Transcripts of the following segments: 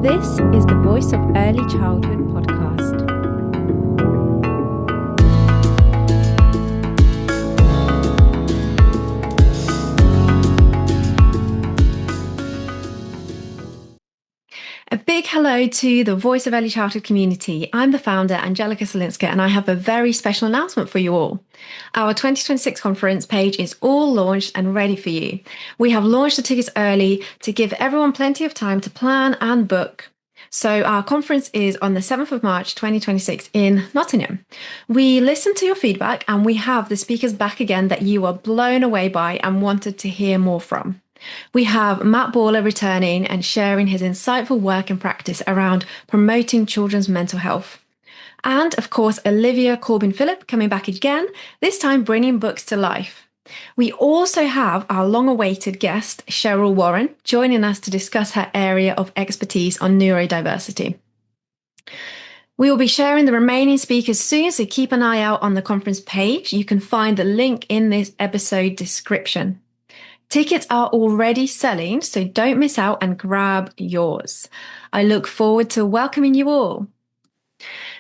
This is the Voice of Early Childhood podcast. A big hello to the Voice of Early Childhood community. I'm the founder, Angelica Solinska, and I have a very special announcement for you all. Our 2026 conference page is all launched and ready for you. We have launched the tickets early to give everyone plenty of time to plan and book. So our conference is on the 7th of March 2026 in Nottingham. We listened to your feedback and we have the speakers back again that you are blown away by and wanted to hear more from. We have Matt Baller returning and sharing his insightful work and practice around promoting children's mental health. And of course, Olivia Corbin-Phillip coming back again, this time bringing books to life. We also have our long-awaited guest, Cheryl Warren, joining us to discuss her area of expertise on neurodiversity. We will be sharing the remaining speakers soon, so keep an eye out on the conference page. You can find the link in this episode description. Tickets are already selling, so don't miss out and grab yours. I look forward to welcoming you all.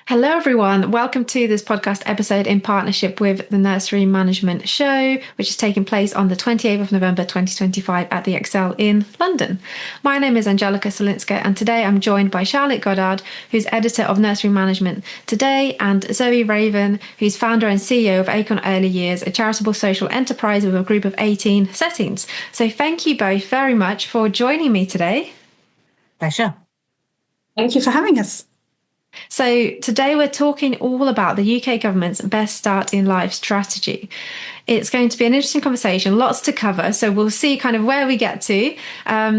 Hello, everyone. Welcome to this podcast episode in partnership with the Nursery Management Show, which is taking place on the 28th of November 2025 at the Excel in London. My name is Angelica Solinska, and today I'm joined by Charlotte Goddard, who's editor of Nursery Management Today, and Zoe Raven, who's founder and CEO of Acorn Early Years, a charitable social enterprise with a group of 18 settings. So thank you both very much for joining me today. Pleasure. Thank you for having us. So today we're talking all about the UK government's Best Start in Life strategy. It's going to be an interesting conversation, lots to cover, so we'll see kind of where we get to.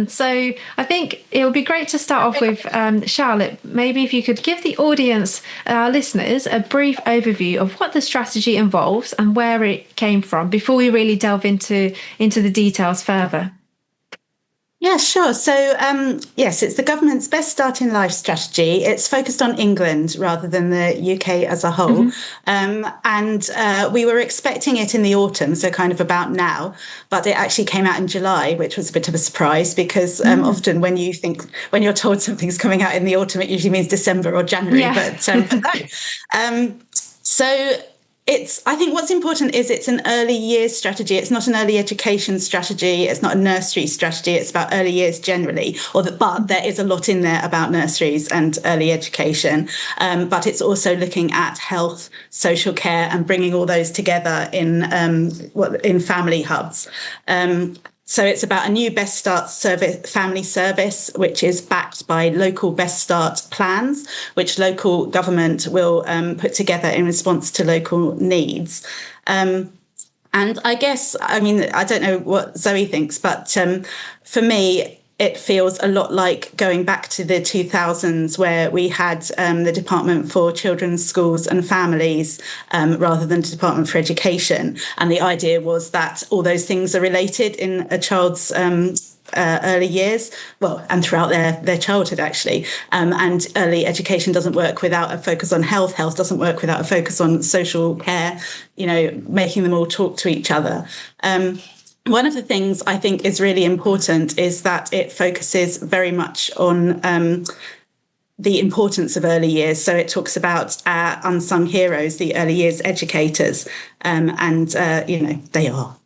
So I think it would be great to start off with Charlotte. Maybe if you could give the audience, our listeners, a brief overview of what the strategy involves and where it came from before we really delve into the details further. Yeah, sure. So, yes, it's the government's Best Start in Life strategy. It's focused on England rather than the UK as a whole. And we were expecting it in the autumn, so kind of about now, but it actually came out in July, which was a bit of a surprise because often when you're told something's coming out in the autumn, it usually means December or January. Yeah. So I think what's important is it's an early years strategy. It's not an early education strategy. It's not a nursery strategy. It's about early years generally, but there is a lot in there about nurseries and early education. But it's also looking at health, social care, and bringing all those together in family hubs. So it's about a new Best Start family service, which is backed by local Best Start plans, which local government will put together in response to local needs. And I guess, I don't know what Zoe thinks, but for me, it feels a lot like going back to the 2000s where we had the Department for Children's Schools and Families rather than the Department for Education. And the idea was that all those things are related in a child's early years, and throughout their childhood, actually. And early education doesn't work without a focus on health. Health doesn't work without a focus on social care, making them all talk to each other. One of the things I think is really important is that it focuses very much on the importance of early years. So it talks about our unsung heroes, the early years educators, and they are.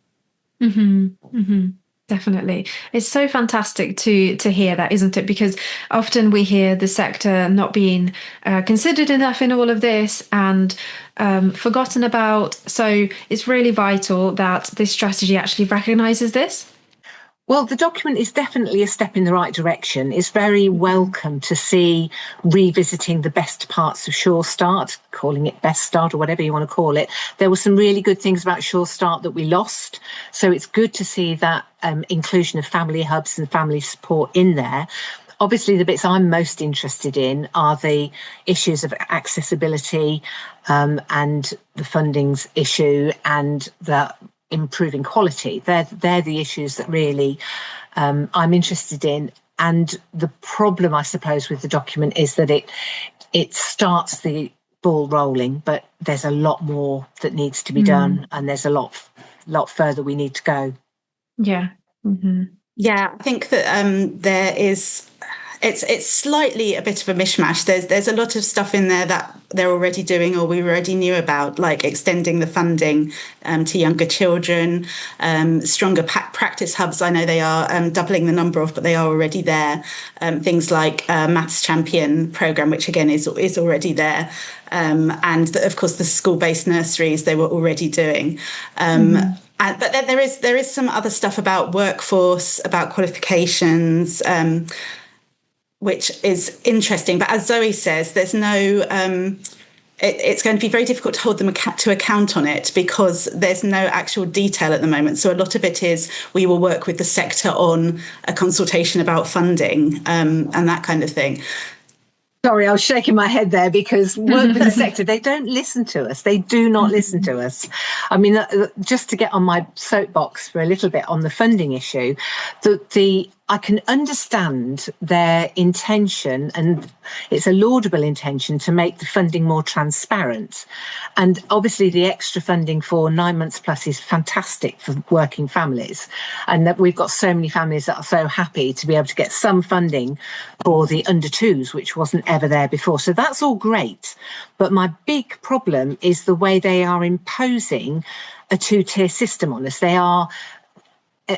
Definitely. It's so fantastic to hear that, isn't it? Because often we hear the sector not being considered enough in all of this and forgotten about. So it's really vital that this strategy actually recognises this. Well, the document is definitely a step in the right direction. It's very welcome to see revisiting the best parts of Sure Start, calling it Best Start or whatever you want to call it. There were some really good things about Sure Start that we lost. So it's good to see that inclusion of family hubs and family support in there. Obviously, the bits I'm most interested in are the issues of accessibility and the fundings issue and the improving quality. They're the issues that really I'm interested in. And the problem, I suppose, with the document is that it starts the ball rolling, but there's a lot more that needs to be done, and there's a lot further we need to go. Yeah. Yeah, I think that there is it's slightly a bit of a mishmash. There's a lot of stuff in there that they're already doing or we already knew about, like extending the funding to younger children, stronger practice hubs. I know they are doubling the number of, but they are already there. Things like Maths Champion programme, which again is already there. And of course the school-based nurseries they were already doing. But then there is some other stuff about workforce, about qualifications, which is interesting. But as Zoe says, there's no. It's going to be very difficult to hold them to account on it because there's no actual detail at the moment. So a lot of it is we will work with the sector on a consultation about funding and that kind of thing. Sorry, I was shaking my head there because work with the sector, they don't listen to us. They do not listen to us. I mean, just to get on my soapbox for a little bit on the funding issue, I can understand their intention, and it's a laudable intention to make the funding more transparent. And obviously the extra funding for 9 months plus is fantastic for working families. And that we've got so many families that are so happy to be able to get some funding for the under twos, which wasn't ever there before. So that's all great. But my big problem is the way they are imposing a two-tier system on us. They are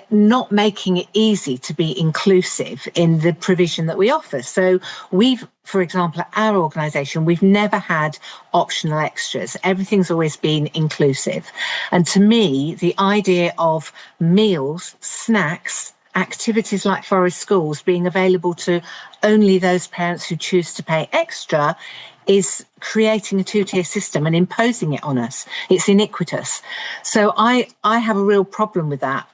not making it easy to be inclusive in the provision that we offer. So we've, for example, at our organisation, we've never had optional extras. Everything's always been inclusive. And to me, the idea of meals, snacks, activities like forest schools being available to only those parents who choose to pay extra is creating a two-tier system and imposing it on us. It's iniquitous. So I have a real problem with that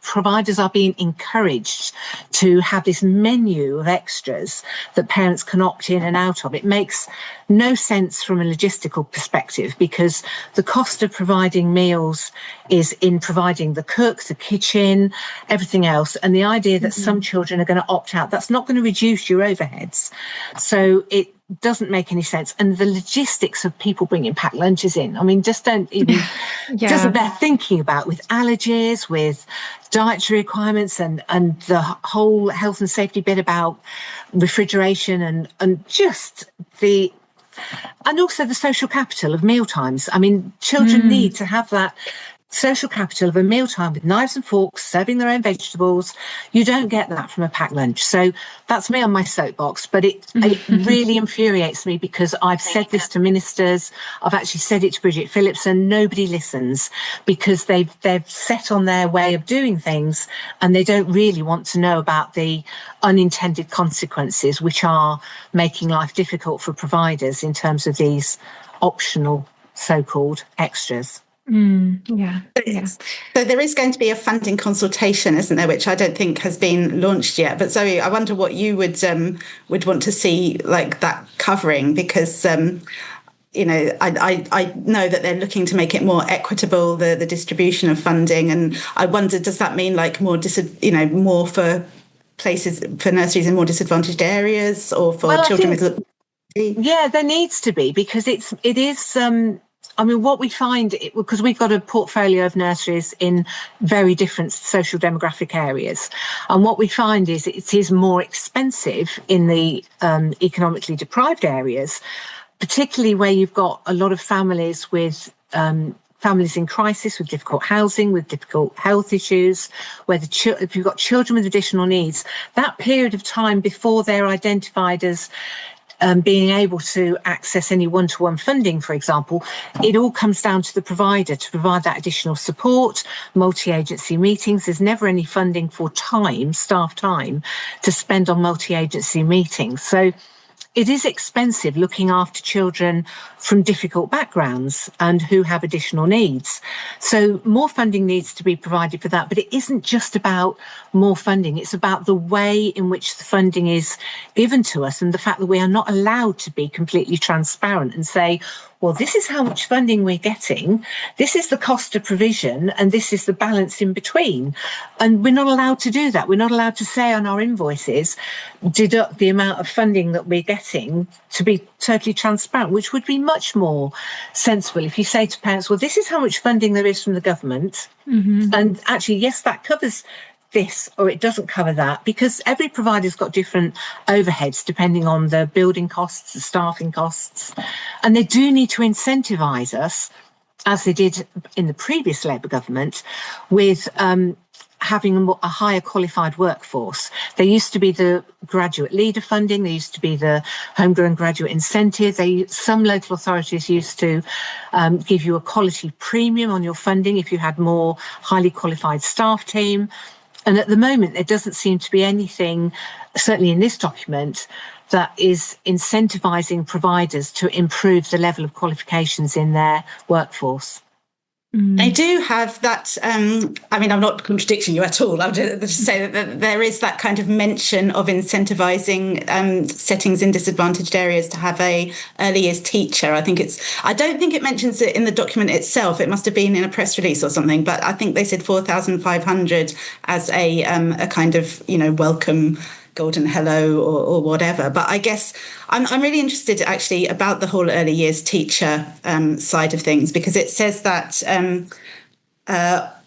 providers are being encouraged to have this menu of extras that parents can opt in and out of. It makes no sense from a logistical perspective because the cost of providing meals is in providing the cook, the kitchen, everything else. And the idea that some children are going to opt out, that's not going to reduce your overheads. So it doesn't make any sense. And the logistics of people bringing packed lunches in, I mean, just don't even, doesn't bear thinking about with allergies, with dietary requirements and the whole health and safety bit about refrigeration and just and also the social capital of mealtimes. I mean, children need to have that social capital of a mealtime with knives and forks, serving their own vegetables. You don't get that from a packed lunch. So that's me on my soapbox, but it really infuriates me because I've said this to ministers. I've actually said it to Bridget Phillips and nobody listens because they've set on their way of doing things and they don't really want to know about the unintended consequences, which are making life difficult for providers in terms of these optional so-called extras. So there is going to be a funding consultation, isn't there, which I don't think has been launched yet. But Zoe, I wonder what you would want to see like that covering, because you know, I know that they're looking to make it more equitable, the distribution of funding, and I wonder, does that mean like more more for places, for nurseries in more disadvantaged areas, or for children with? Yeah, there needs to be, because it is. I mean, what we find, because we've got a portfolio of nurseries in very different social demographic areas, and what we find is it is more expensive in the economically deprived areas, particularly where you've got a lot of families with families in crisis, with difficult housing, with difficult health issues, where if you've got children with additional needs, that period of time before they're identified as being able to access any one-to-one funding, for example, it all comes down to the provider to provide that additional support, multi-agency meetings. There's never any funding for staff time, to spend on multi-agency meetings. So it is expensive looking after children from difficult backgrounds and who have additional needs. So more funding needs to be provided for that. But it isn't just about more funding. It's about the way in which the funding is given to us and the fact that we are not allowed to be completely transparent and say, well, this is how much funding we're getting, this is the cost of provision, and this is the balance in between. And we're not allowed to do that. We're not allowed to say on our invoices, deduct the amount of funding that we're getting, to be totally transparent, which would be much more sensible if you say to parents, well, this is how much funding there is from the government. And actually, yes, that covers this or it doesn't cover that, because every provider's got different overheads depending on the building costs, the staffing costs, and they do need to incentivise us, as they did in the previous Labour government, with having a higher qualified workforce. There used to be the graduate leader funding, there used to be the homegrown graduate incentive. Some local authorities used to give you a quality premium on your funding if you had more highly qualified staff team. And at the moment, there doesn't seem to be anything, certainly in this document, that is incentivising providers to improve the level of qualifications in their workforce. They do have that. I mean, I'm not contradicting you at all. I'll just say that there is that kind of mention of incentivising settings in disadvantaged areas to have a early years teacher. I don't think it mentions it in the document itself. It must have been in a press release or something. But I think they said 4,500 as a kind of, welcome golden hello or whatever. But I guess I'm really interested actually about the whole early years teacher side of things, because it says that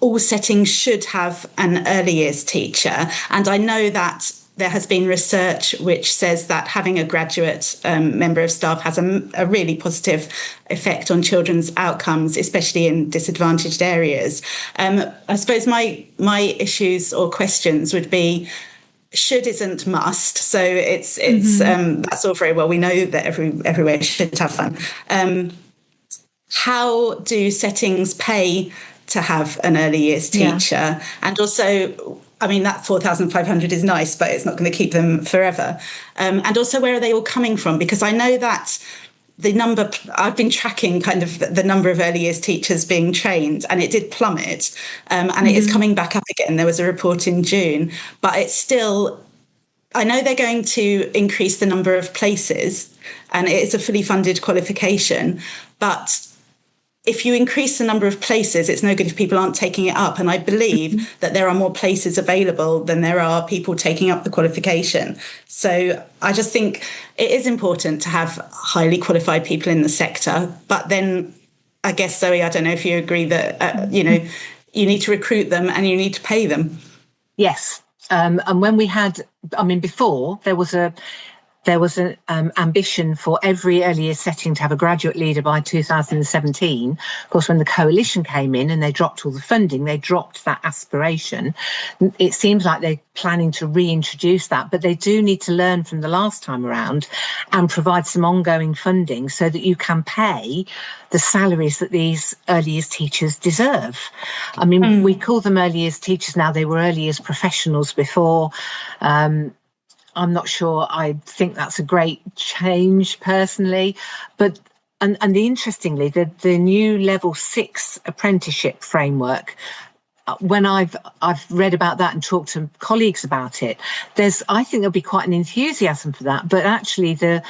all settings should have an early years teacher. And I know that there has been research which says that having a graduate member of staff has a really positive effect on children's outcomes, especially in disadvantaged areas. I suppose my issues or questions would be, should isn't must. So it's that's all very well. We know that everywhere should have fun. How do settings pay to have an early years teacher? Yeah. And also, I mean, that 4,500 is nice, but it's not going to keep them forever. And also, where are they all coming from? Because I know that the number, I've been tracking kind of the number of early years teachers being trained, and it did plummet, and it is coming back up again. There was a report in June, but it's still, I know they're going to increase the number of places, and it is a fully funded qualification, but if you increase the number of places, it's no good if people aren't taking it up. And I believe that there are more places available than there are people taking up the qualification. So I just think it is important to have highly qualified people in the sector. But then I guess, Zoe, I don't know if you agree that, you need to recruit them and you need to pay them. Yes. And when we had, before there was an ambition for every early years setting to have a graduate leader by 2017. Of course, when the coalition came in and they dropped all the funding, they dropped that aspiration. It seems like they're planning to reintroduce that, but they do need to learn from the last time around and provide some ongoing funding so that you can pay the salaries that these early years teachers deserve. We call them early years teachers now. They were early years professionals before. I'm not sure I think that's a great change personally, but interestingly, the new level 6 apprenticeship framework, when I've read about that and talked to colleagues about it, I think there'll be quite an enthusiasm for that, but actually the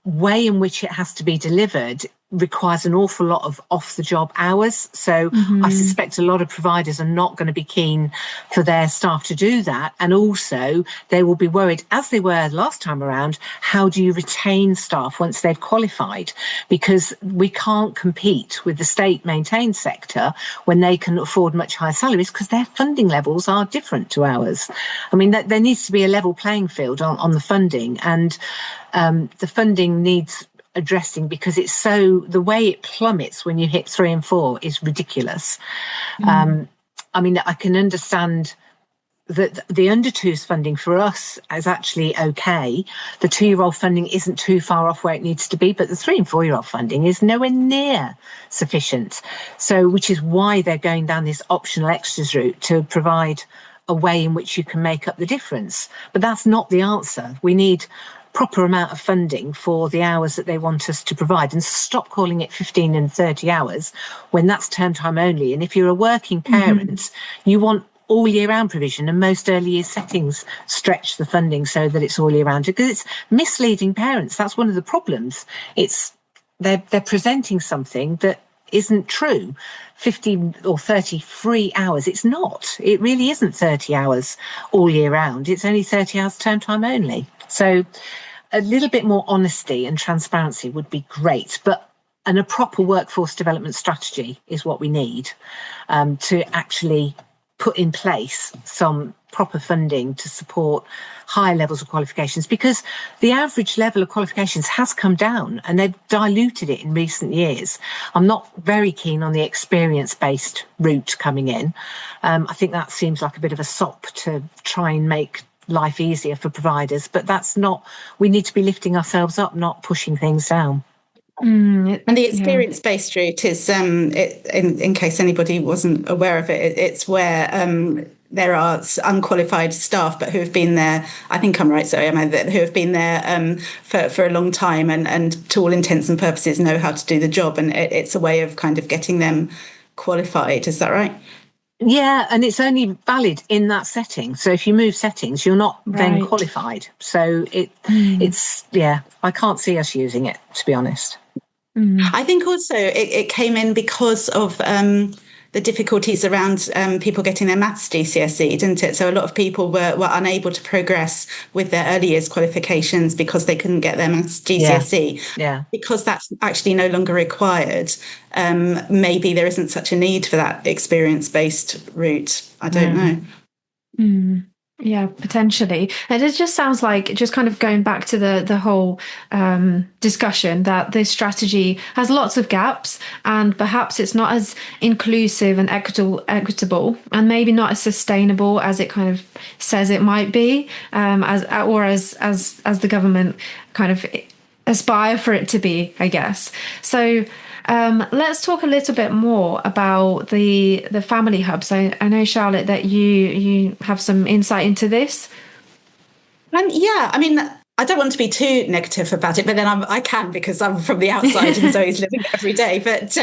way in which it has to be delivered requires an awful lot of off-the-job hours. So I suspect a lot of providers are not going to be keen for their staff to do that. And also they will be worried, as they were last time around, how do you retain staff once they've qualified? Because we can't compete with the state-maintained sector when they can afford much higher salaries because their funding levels are different to ours. There needs to be a level playing field on the funding, and the funding needs addressing because the way it plummets when you hit 3 and 4 is ridiculous. I can understand that the under 2s funding for us is actually okay. The 2-year-old funding isn't too far off where it needs to be, but the 3 and 4-year-old funding is nowhere near sufficient. So, which is why they're going down this optional extras route to provide a way in which you can make up the difference. But that's not the answer. We need proper amount of funding for the hours that they want us to provide, and stop calling it 15 and 30 hours when that's term time only. And if you're a working parent, you want all year round provision, and most early year settings stretch the funding so that it's all year round, because it's misleading parents. That's one of the problems. They're presenting something that isn't true. 50 or 30 free hours. It's not. It really isn't 30 hours all year round. It's only 30 hours term time only. So a little bit more honesty and transparency would be great, but a proper workforce development strategy is what we need to actually put in place some proper funding to support higher levels of qualifications, because the average level of qualifications has come down and they've diluted it in recent years. I'm not very keen on the experience-based route coming in. I think that seems like a bit of a sop to try and make life easier for providers, but that's not, we need to be lifting ourselves up, not pushing things down. And the experience-based route is, in case anybody wasn't aware of it, it's where there are unqualified staff, but who have been there, I think I'm right, sorry, who have been there for a long time and to all intents and purposes know how to do the job. And it's a way of kind of getting them qualified. Is that right? Yeah, and it's only valid in that setting. So if you move settings, you're not then qualified. So it's, I can't see us using it, to be honest. I think also it came in because of the difficulties around people getting their maths GCSE, didn't it? So a lot of people were unable to progress with their early years qualifications because they couldn't get their maths GCSE. Yeah. Because that's actually no longer required. Maybe there isn't such a need for that experience-based route. I don't know. Yeah, potentially. And it just sounds like, just kind of going back to the whole discussion, that this strategy has lots of gaps and perhaps it's not as inclusive and equitable and maybe not as sustainable as it kind of says it might be, as the government kind of aspire for it to be, I guess. So let's talk a little bit more about the family hubs. I know, Charlotte, that you have some insight into this. I don't want to be too negative about it, but then I can, because I'm from the outside and Zoe's living it every day. But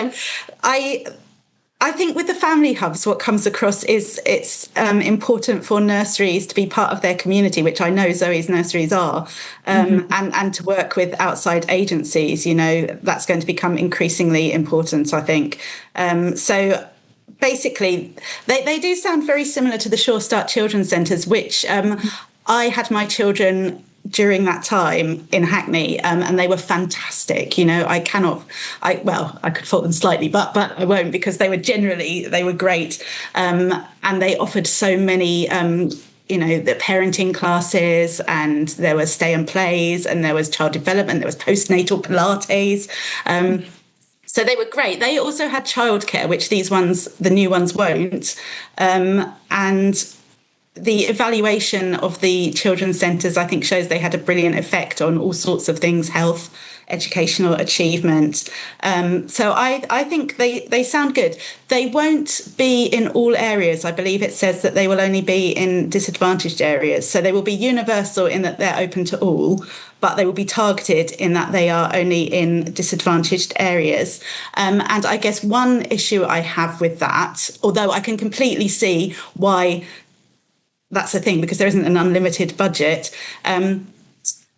I think with the family hubs, what comes across is it's important for nurseries to be part of their community, which I know Zoe's nurseries are, and to work with outside agencies. You know, that's going to become increasingly important, I think. So basically, they do sound very similar to the Sure Start Children's Centres, which I had my children during that time in Hackney, and they were fantastic. You know, I could fault them slightly, but I won't, because they were great, and they offered so many the parenting classes, and there was stay and plays, and there was child development, there was postnatal Pilates. So they were great. They also had childcare, which the new ones won't, and the evaluation of the children's centres, I think, shows they had a brilliant effect on all sorts of things: health, educational achievement. So I think they sound good. They won't be in all areas. I believe it says that they will only be in disadvantaged areas. So they will be universal in that they're open to all, but they will be targeted in that they are only in disadvantaged areas. And I guess one issue I have with that, although I can completely see why that's the thing, because there isn't an unlimited budget. In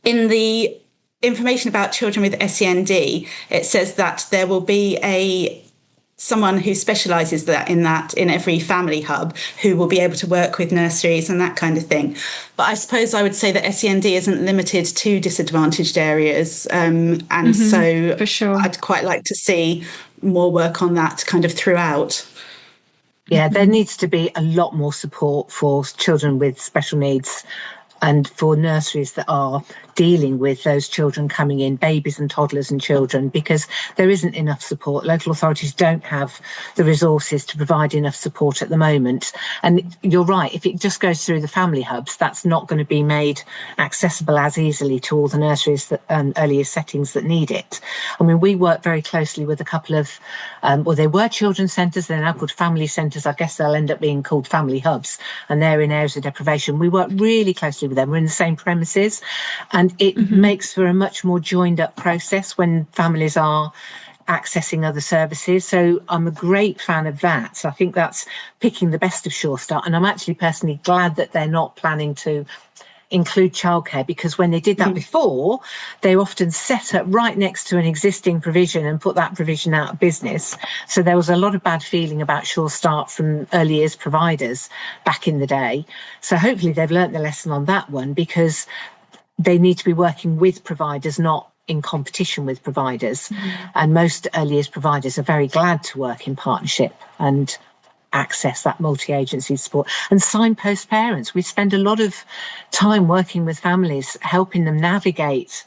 the information about children with SEND, it says that there will be someone who specialises in every family hub, who will be able to work with nurseries and that kind of thing. But I suppose I would say that SEND isn't limited to disadvantaged areas, so for sure, I'd quite like to see more work on that kind of throughout. Yeah, there needs to be a lot more support for children with special needs and for nurseries that are dealing with those children coming in, babies and toddlers and children, because there isn't enough support. Local authorities don't have the resources to provide enough support at the moment. And you're right, if it just goes through the family hubs, that's not going to be made accessible as easily to all the nurseries and earlier settings that need it. I mean, we work very closely with a couple of, they were children's centres, they're now called family centres. I guess they'll end up being called family hubs, and they're in areas of deprivation. We work really closely with them. We're in the same premises, and it makes for a much more joined up process when families are accessing other services. So I'm a great fan of that. So I think that's picking the best of Sure Start. And I'm actually personally glad that they're not planning to include childcare, because when they did that before, they often set up right next to an existing provision and put that provision out of business. So there was a lot of bad feeling about Sure Start from early years providers back in the day. So hopefully they've learnt the lesson on that one, because they need to be working with providers, not in competition with providers. And most early years providers are very glad to work in partnership and access that multi-agency support, and signpost parents. We spend a lot of time working with families, helping them navigate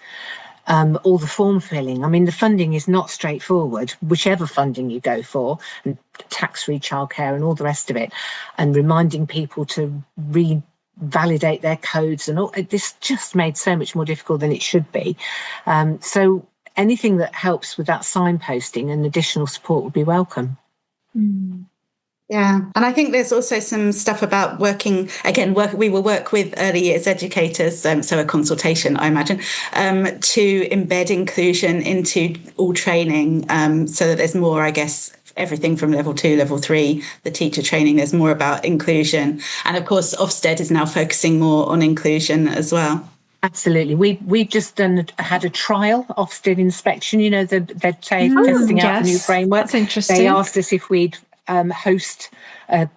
all the form filling. I mean, the funding is not straightforward, whichever funding you go for, and tax-free childcare and all the rest of it, and reminding people to validate their codes and all. This just made so much more difficult than it should be. So anything that helps with that signposting and additional support would be welcome. Yeah, and I think there's also some stuff about we will work with early years educators, so a consultation, I imagine, to embed inclusion into all training, so that there's more, I guess, everything from level 2, level 3, the teacher training, there's more about inclusion. And of course, Ofsted is now focusing more on inclusion as well. Absolutely. We've just had a trial Ofsted inspection, they're testing out the new framework. That's interesting. They asked us if we'd host a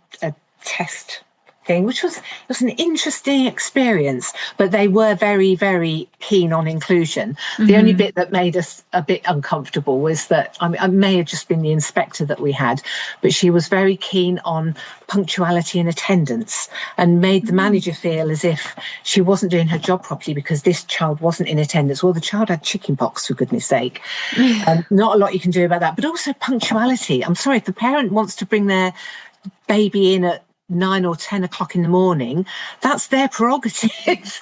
test thing, which was an interesting experience, but they were very, very keen on inclusion. The only bit that made us a bit uncomfortable was that, I may have just been the inspector that we had, but she was very keen on punctuality and attendance, and made the manager feel as if she wasn't doing her job properly because this child wasn't in attendance. Well, the child had chickenpox, for goodness sake. Not a lot you can do about that, but also punctuality. I'm sorry, if the parent wants to bring their baby in at 9 or 10 o'clock in the morning, that's their prerogative.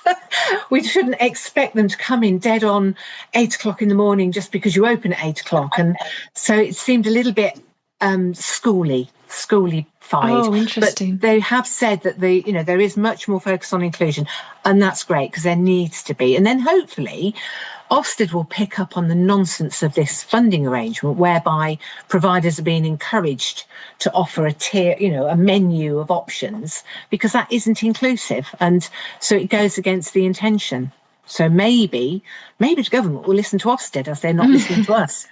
We shouldn't expect them to come in dead on 8 o'clock in the morning just because you open at 8 o'clock. And so it seemed a little bit schooly-fied. Oh, interesting. But they have said that there is much more focus on inclusion, and that's great because there needs to be. And then hopefully Ofsted will pick up on the nonsense of this funding arrangement whereby providers are being encouraged to offer a tier, a menu of options, because that isn't inclusive. And so it goes against the intention. So maybe the government will listen to Ofsted as they're not listening to us.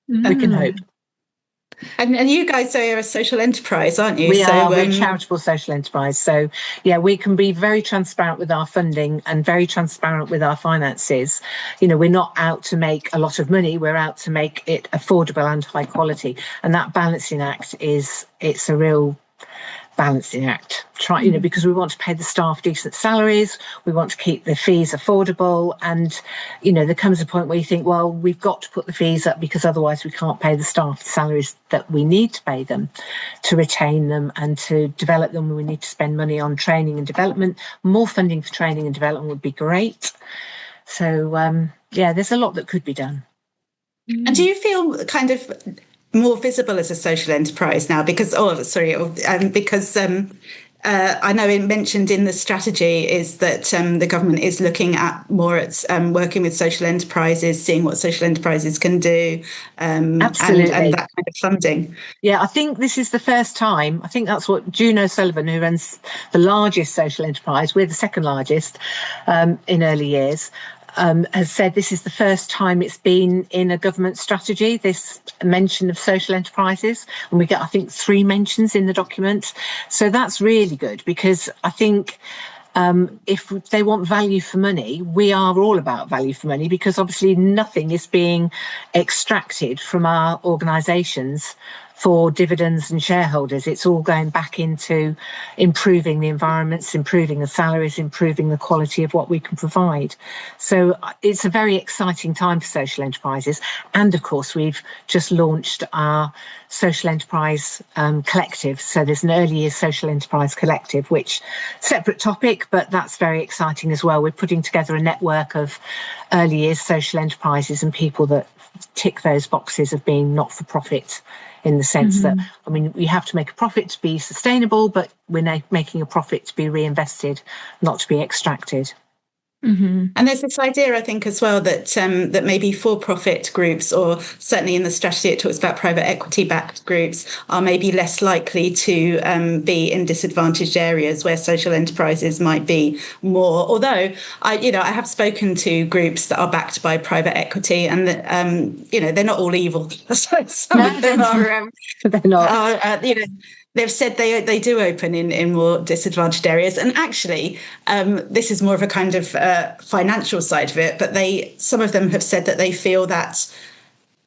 We can hope. And you guys are a social enterprise, aren't you? We're a charitable social enterprise. So, yeah, we can be very transparent with our funding and very transparent with our finances. We're not out to make a lot of money. We're out to make it affordable and high quality. And that balancing act it's a real balancing act, because we want to pay the staff decent salaries, we want to keep the fees affordable, and there comes a point where you think, well, we've got to put the fees up because otherwise we can't pay the staff the salaries that we need to pay them to retain them and to develop them. We need to spend money on training and development. More funding for training and development would be great. So there's a lot that could be done. And do you feel kind of more visible as a social enterprise now because I know it mentioned in the strategy is that the government is looking at more at working with social enterprises, seeing what social enterprises can do, Absolutely. and that kind of funding. Yeah, I think this is the first time. I think that's what Juno Sullivan, who runs the largest social enterprise, we're the second largest in early years, has said this is the first time it's been in a government strategy, this mention of social enterprises. And we get, I think, 3 mentions in the document. So that's really good because I think if they want value for money, we are all about value for money because obviously nothing is being extracted from our organisations for dividends and shareholders. It's all going back into improving the environments, improving the salaries, improving the quality of what we can provide. So it's a very exciting time for social enterprises. And of course, we've just launched our social enterprise collective. So there's an early years social enterprise collective, which separate topic, but that's very exciting as well. We're putting together a network of early years social enterprises and people that tick those boxes of being not for profit, in the sense that, we have to make a profit to be sustainable, but we're making a profit to be reinvested, not to be extracted. And there's this idea, I think, as well, that that maybe for-profit groups, or certainly in the strategy it talks about private equity-backed groups, are maybe less likely to be in disadvantaged areas where social enterprises might be more. Although I have spoken to groups that are backed by private equity, and that they're not all evil. Some of them are. They're not. They've said they do open in more disadvantaged areas. And actually, this is more of a kind of financial side of it, but some of them have said that they feel that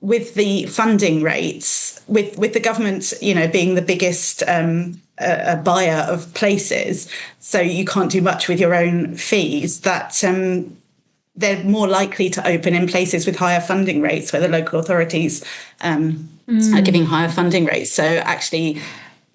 with the funding rates, with the government, being the biggest a buyer of places, so you can't do much with your own fees, that they're more likely to open in places with higher funding rates where the local authorities are giving higher funding rates. So actually,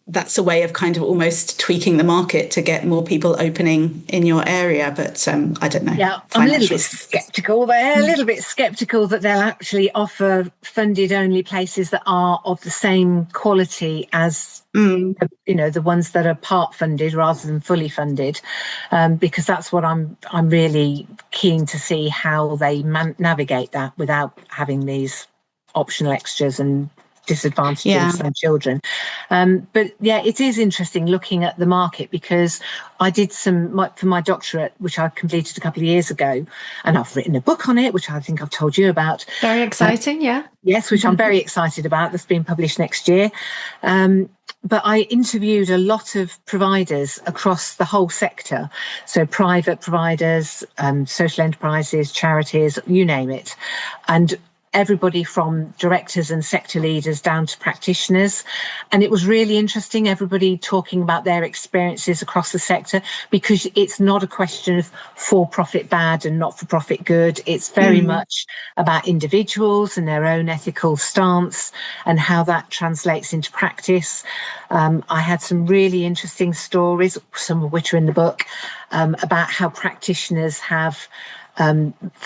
that's a way of kind of almost tweaking the market to get more people opening in your area. But I don't know. Yeah, I'm a little bit sceptical there, a little bit sceptical that they'll actually offer funded only places that are of the same quality as, the ones that are part funded rather than fully funded, because that's what I'm really keen to see how they navigate that without having these optional extras and disadvantaging some children. But yeah, it is interesting looking at the market, because I did for my doctorate, which I completed a couple of years ago, and I've written a book on it, which I think I've told you about. Very exciting, yeah. Yes, which I'm very excited about. That's being published next year. But I interviewed a lot of providers across the whole sector. So private providers, social enterprises, charities, you name it. And everybody from directors and sector leaders down to practitioners. And it was really interesting, everybody talking about their experiences across the sector, because it's not a question of for-profit bad and not-for-profit good. It's very much about individuals and their own ethical stance and how that translates into practice. I had some really interesting stories, some of which are in the book, about how practitioners have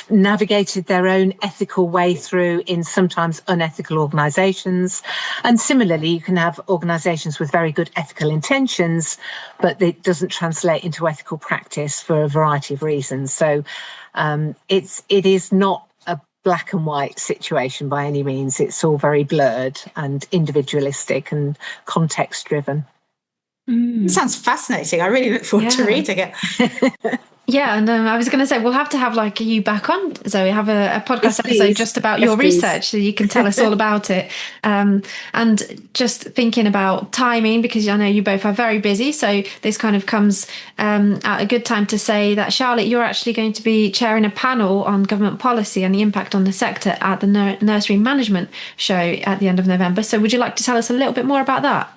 navigated their own ethical way through in sometimes unethical organisations. And similarly, you can have organisations with very good ethical intentions, but it doesn't translate into ethical practice for a variety of reasons. So it is not a black and white situation by any means. It's all very blurred and individualistic and context driven. It sounds fascinating. I really look forward to reading it. Yeah, and I was going to say, we'll have to have you back on, Zoe, have a podcast episode just about your research, so you can tell us all about it. And just thinking about timing, because I know you both are very busy, so this kind of comes at a good time to say that, Charlotte, you're actually going to be chairing a panel on government policy and the impact on the sector at the Nursery Management Show at the end of November. So would you like to tell us a little bit more about that?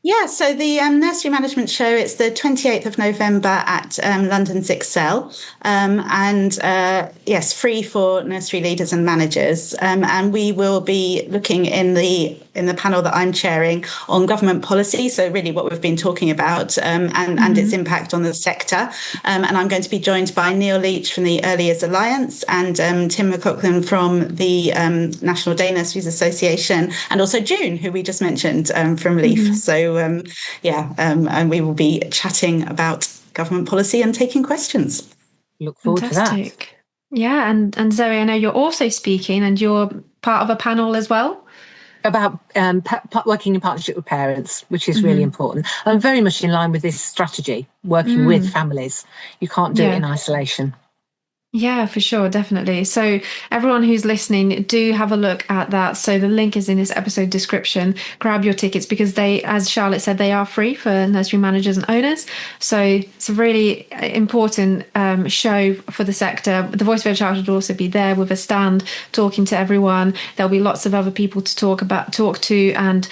Yeah, so the Nursery Management Show, it's the 28th of November at London's Excel. Yes, free for nursery leaders and managers. And we will be looking in the panel that I'm chairing on government policy, so really what we've been talking about, and its impact on the sector. And I'm going to be joined by Neil Leach from the Early Years Alliance and Tim McLaughlin from the National Day Nurseries Association, and also June, who we just mentioned, from LEAF. So and we will be chatting about government policy and taking questions. Look forward to that. Yeah, and Zoe, I know you're also speaking, and you're part of a panel as well about working in partnership with parents, which is really important. I'm very much in line with this strategy, working with families. You can't do it in isolation. Yeah, for sure, definitely. So everyone who's listening, do have a look at that. So the link is in this episode description. Grab your tickets, because they, as Charlotte said, they are free for nursery managers and owners. So it's a really important show for the sector. The Voice of Early Childhood will also be there with a stand talking to everyone. There'll be lots of other people to talk to and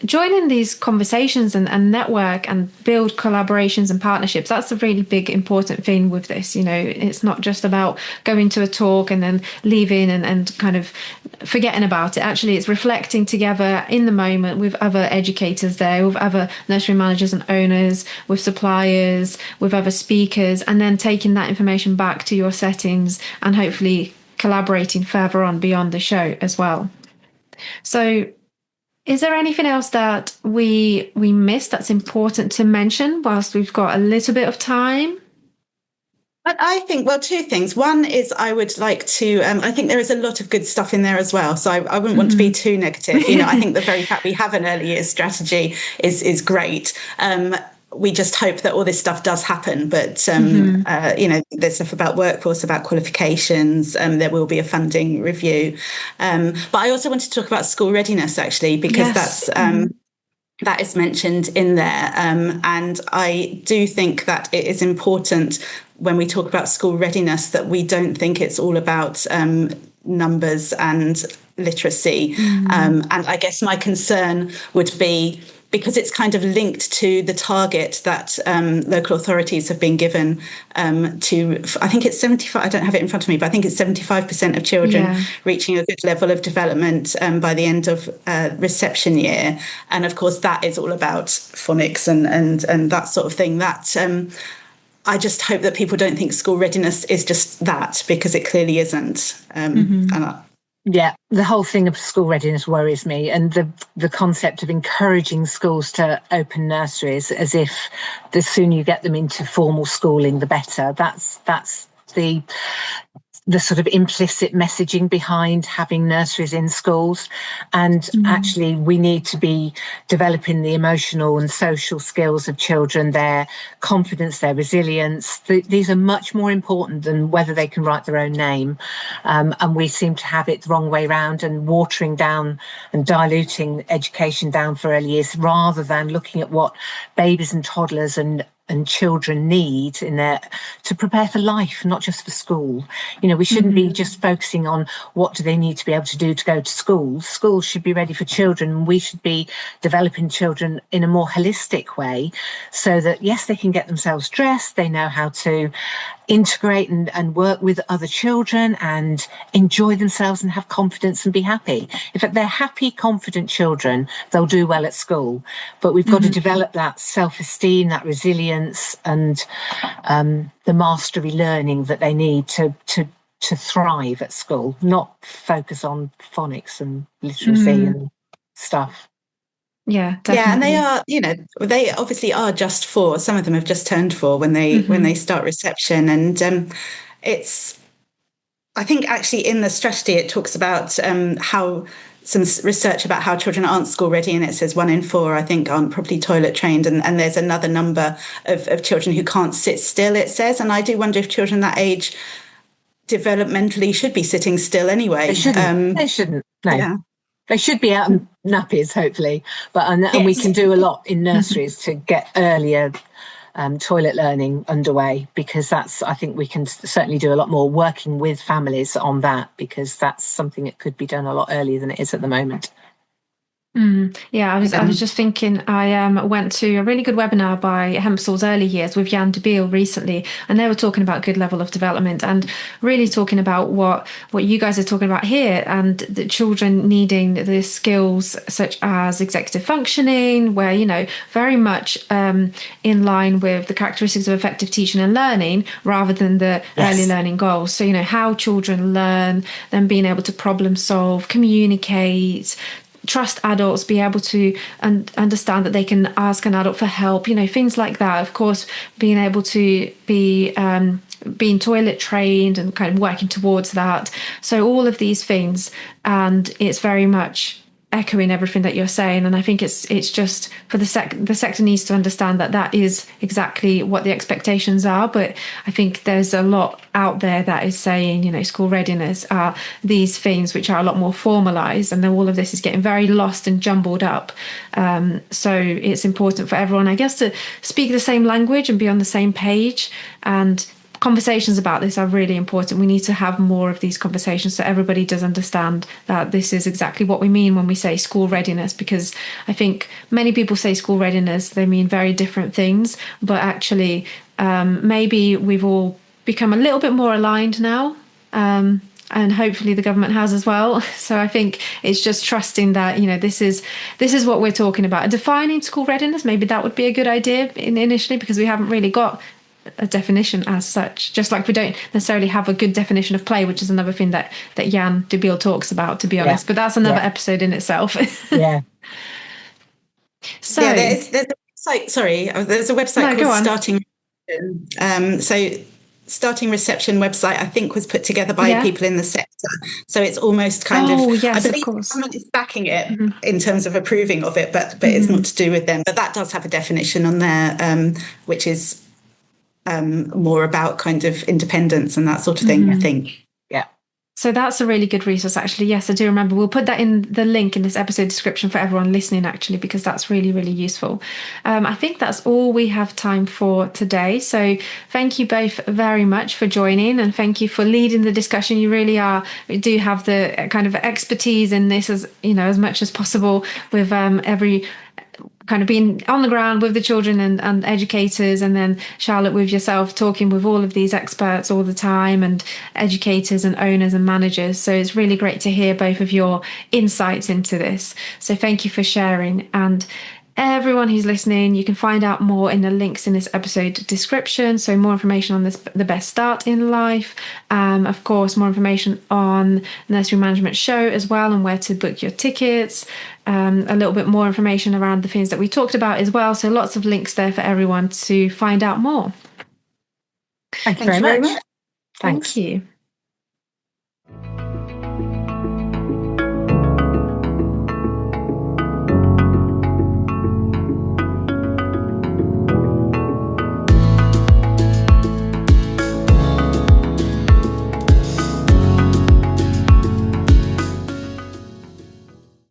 join in these conversations and network and build collaborations and partnerships. That's a really big, important thing with this. It's not just about going to a talk and then leaving and kind of forgetting about it. Actually, it's reflecting together in the moment with other educators there, with other nursery managers and owners, with suppliers, with other speakers, and then taking that information back to your settings and hopefully collaborating further on beyond the show as well. So is there anything else that we missed that's important to mention whilst we've got a little bit of time? I think, well, two things. One is I would like to, I think there is a lot of good stuff in there as well. So I wouldn't want to be too negative. I think the very fact we have an early years strategy is great. We just hope that all this stuff does happen. But, there's stuff about workforce, about qualifications. There will be a funding review. But I also want to talk about school readiness, actually, because that is mentioned in there. And I do think that it is important when we talk about school readiness that we don't think it's all about numbers and literacy. And I guess my concern would be, because it's kind of linked to the target that local authorities have been given to, I think it's 75, I don't have it in front of me, but I think it's 75% of children reaching a good level of development by the end of reception year. And of course, that is all about phonics and that sort of thing. That I just hope that people don't think school readiness is just that, because it clearly isn't. Yeah, the whole thing of school readiness worries me, and the concept of encouraging schools to open nurseries as if the sooner you get them into formal schooling, the better. That's the sort of implicit messaging behind having nurseries in schools. And actually, we need to be developing the emotional and social skills of children, their confidence, their resilience. These are much more important than whether they can write their own name. And we seem to have it the wrong way around, and watering down and diluting education down for early years, rather than looking at what babies and toddlers and children need to prepare for life, not just for school. We shouldn't be just focusing on what do they need to be able to do to go to school. Schools should be ready for children. We should be developing children in a more holistic way, so that, yes, they can get themselves dressed, they know how to integrate and work with other children and enjoy themselves and have confidence and be happy. If they're happy, confident children, they'll do well at school. But we've got to develop that self-esteem, that resilience, and the mastery learning that they need to thrive at school, not focus on phonics and literacy and stuff. Yeah, definitely. Yeah, and they are, they obviously are just 4. Some of them have just turned 4 when they start reception, and it's. I think actually in the strategy it talks about how some research about how children aren't school ready, and it says 1 in 4 I think aren't properly toilet trained, and there's another number of children who can't sit still, it says, and I do wonder if children that age developmentally should be sitting still anyway. They shouldn't. No. Yeah. They should be out in nappies, hopefully. And we can do a lot in nurseries to get earlier toilet learning underway, because I think we can certainly do a lot more working with families on that, because that's something that could be done a lot earlier than it is at the moment. Yeah, I was just thinking, I went to a really good webinar by Hempsall's Early Years with Jan de Beel recently, and they were talking about good level of development and really talking about what you guys are talking about here, and the children needing the skills such as executive functioning, where, very much in line with the characteristics of effective teaching and learning, rather than the early learning goals. So, how children learn, them being able to problem solve, communicate, trust adults, be able to understand that they can ask an adult for help, things like that. Of course, being able to be being toilet trained and kind of working towards that. So all of these things, and it's very much echoing everything that you're saying. And I think it's just for the sector needs to understand that is exactly what the expectations are. But I think there's a lot out there that is saying, school readiness are these things which are a lot more formalized, and then all of this is getting very lost and jumbled up. So it's important for everyone, I guess, to speak the same language and be on the same page, and conversations about this are really important. We need to have more of these conversations so everybody does understand that this is exactly what we mean when we say school readiness, because I think many people say school readiness, they mean very different things, but actually maybe we've all become a little bit more aligned now, and hopefully the government has as well. So I think it's just trusting that, this is what we're talking about. Defining school readiness, maybe that would be a good idea initially, because we haven't really got a definition as such, just like we don't necessarily have a good definition of play, which is another thing that Jan de Beel talks about, to be honest, but that's another episode in itself. So there's a website, there's a website called Starting Reception. So Starting Reception website, I think, was put together by people in the sector, so it's almost kind of, yes, I believe of course, someone is backing it in terms of approving of it, but it's not to do with them, but that does have a definition on there, which is more about kind of independence and that sort of thing, I think. So that's a really good resource, actually. Yes, I do remember. We'll put that in the link in this episode description for everyone listening, actually, because that's really, really useful. I think that's all we have time for today. So thank you both very much for joining, and thank you for leading the discussion. You really do have the kind of expertise in this, as much as possible, with every kind of being on the ground with the children and educators, and then Charlotte with yourself talking with all of these experts all the time, and educators and owners and managers. So it's really great to hear both of your insights into this. So thank you for sharing. And everyone who's listening, you can find out more in the links in this episode description. So more information on the best start in life. Of course, more information on Nursery Management Show as well, and where to book your tickets. A little bit more information around the things that we talked about as well. So lots of links there for everyone to find out more. Thank you very much. Thank you.